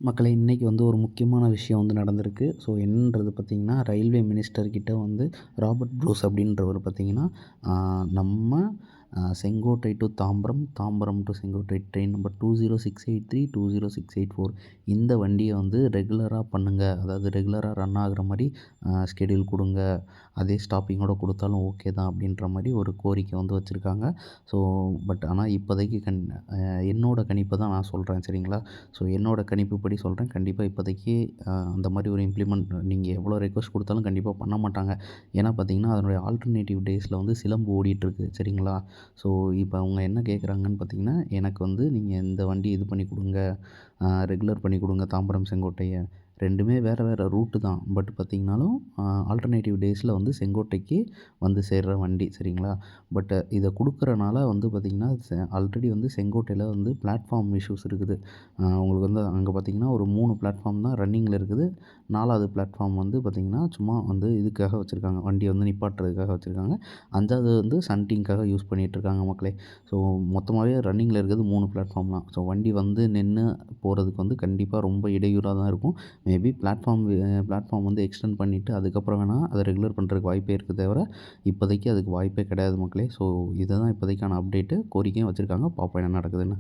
மக்களே இன்றைக்கி வந்து ஒரு முக்கியமான விஷயம் வந்து நடந்திருக்கு. ஸோ என்னன்றது பார்த்தீங்கன்னா, ரயில்வே மினிஸ்டர் கிட்ட வந்து ராபர்ட் ப்ரூஸ் அப்படின்றவர் பார்த்தீங்கன்னா, நம்ம Sengottai to Tambaram, Tambaram to Sengottai train number 206832, 206884 இந்த வண்டியை வந்து ரெகுலராக பண்ணுங்க. அதாவது ரெகுலராக ரன் ஆகுற மாரி ஸ்கெடியூல் கொடுங்க. அதே ஸ்டாப்பிங்கோட கொடுத்தாலும் ஓகே தான் அப்படின்ற மாரி ஒரு கோரிக்கை வந்து வச்சுருக்காங்க. ஸோ ஆனால் இப்போதைக்கு என்னோட கணிப்பை தான் நான் சொல்கிறேன், சரிங்களா? ஸோ என்னோட கணிப்புப்படி சொல்கிறேன். கண்டிப்பாக இப்போதைக்கு அந்த மாதிரி ஒரு இம்ப்ளிமெண்ட் நீங்கள் எவ்வளோ ரெக்வெஸ்ட் கொடுத்தாலும் கண்டிப்பாக பண்ண மாட்டாங்க. ஏன்னா பார்த்தீங்கன்னா, அதனுடைய ஆல்டர்னேட்டிவ் டேஸில் வந்து சிலம்பு ஓடிட்டுருக்கு, சரிங்களா? ஸோ இப்போ அவங்க என்ன கேட்குறாங்கன்னு பார்த்தீங்கன்னா, எனக்கு வந்து நீங்கள் இந்த வண்டி இது பண்ணி கொடுங்க, ரெகுலர் பண்ணி கொடுங்க தாம்பரம் செங்கோட்டைய. 2மே வேறு வேறு ரூட்டு தான். பட் பார்த்தீங்கனாலும் ஆல்டர்னேட்டிவ் டேஸில் வந்து செங்கோட்டைக்கு வந்து சேர்ற வண்டி, சரிங்களா? பட் இதை கொடுக்குறனால வந்து பார்த்திங்கன்னா, ஆல்ரெடி வந்து செங்கோட்டையில் வந்து பிளாட்ஃபார்ம் இஷ்யூஸ் இருக்குது. உங்களுக்கு வந்து அங்கே பார்த்திங்கன்னா ஒரு 3 பிளாட்ஃபார்ம் தான் ரன்னிங்கில் இருக்குது. 4வது பிளாட்ஃபார்ம் வந்து பார்த்திங்கன்னா சும்மா வந்து இதுக்காக வச்சுருக்காங்க, வண்டியை வந்து நிப்பாட்டுறதுக்காக வச்சுருக்காங்க. 5வது வந்து சன்டிங்காக யூஸ் பண்ணிகிட்ருக்காங்க மக்களே. ஸோ மொத்தமாகவே ரன்னிங்கில் இருக்கிறது 3 பிளாட்ஃபார்ம் தான். ஸோ வண்டி வந்து நின்று போகிறதுக்கு வந்து கண்டிப்பாக ரொம்ப இடையூறாக தான் இருக்கும். மேபி பிளாட்ஃபார்ம் வந்து எக்ஸ்டெண்ட் பண்ணிவிட்டு அதுக்கப்புறம் வேணால் அதை ரெகுலர் பண்ணுறதுக்கு வாய்ப்பே இருக்குது தவிர, இப்போதைக்கு அதுக்கு வாய்ப்பே கிடையாது மக்களே. ஸோ இதுதான் இப்போதைக்கான அப்டேட்டு. கோரிக்கையும் வச்சுருக்காங்க. பார்ப்போம் என்ன நடக்குதுன்னு.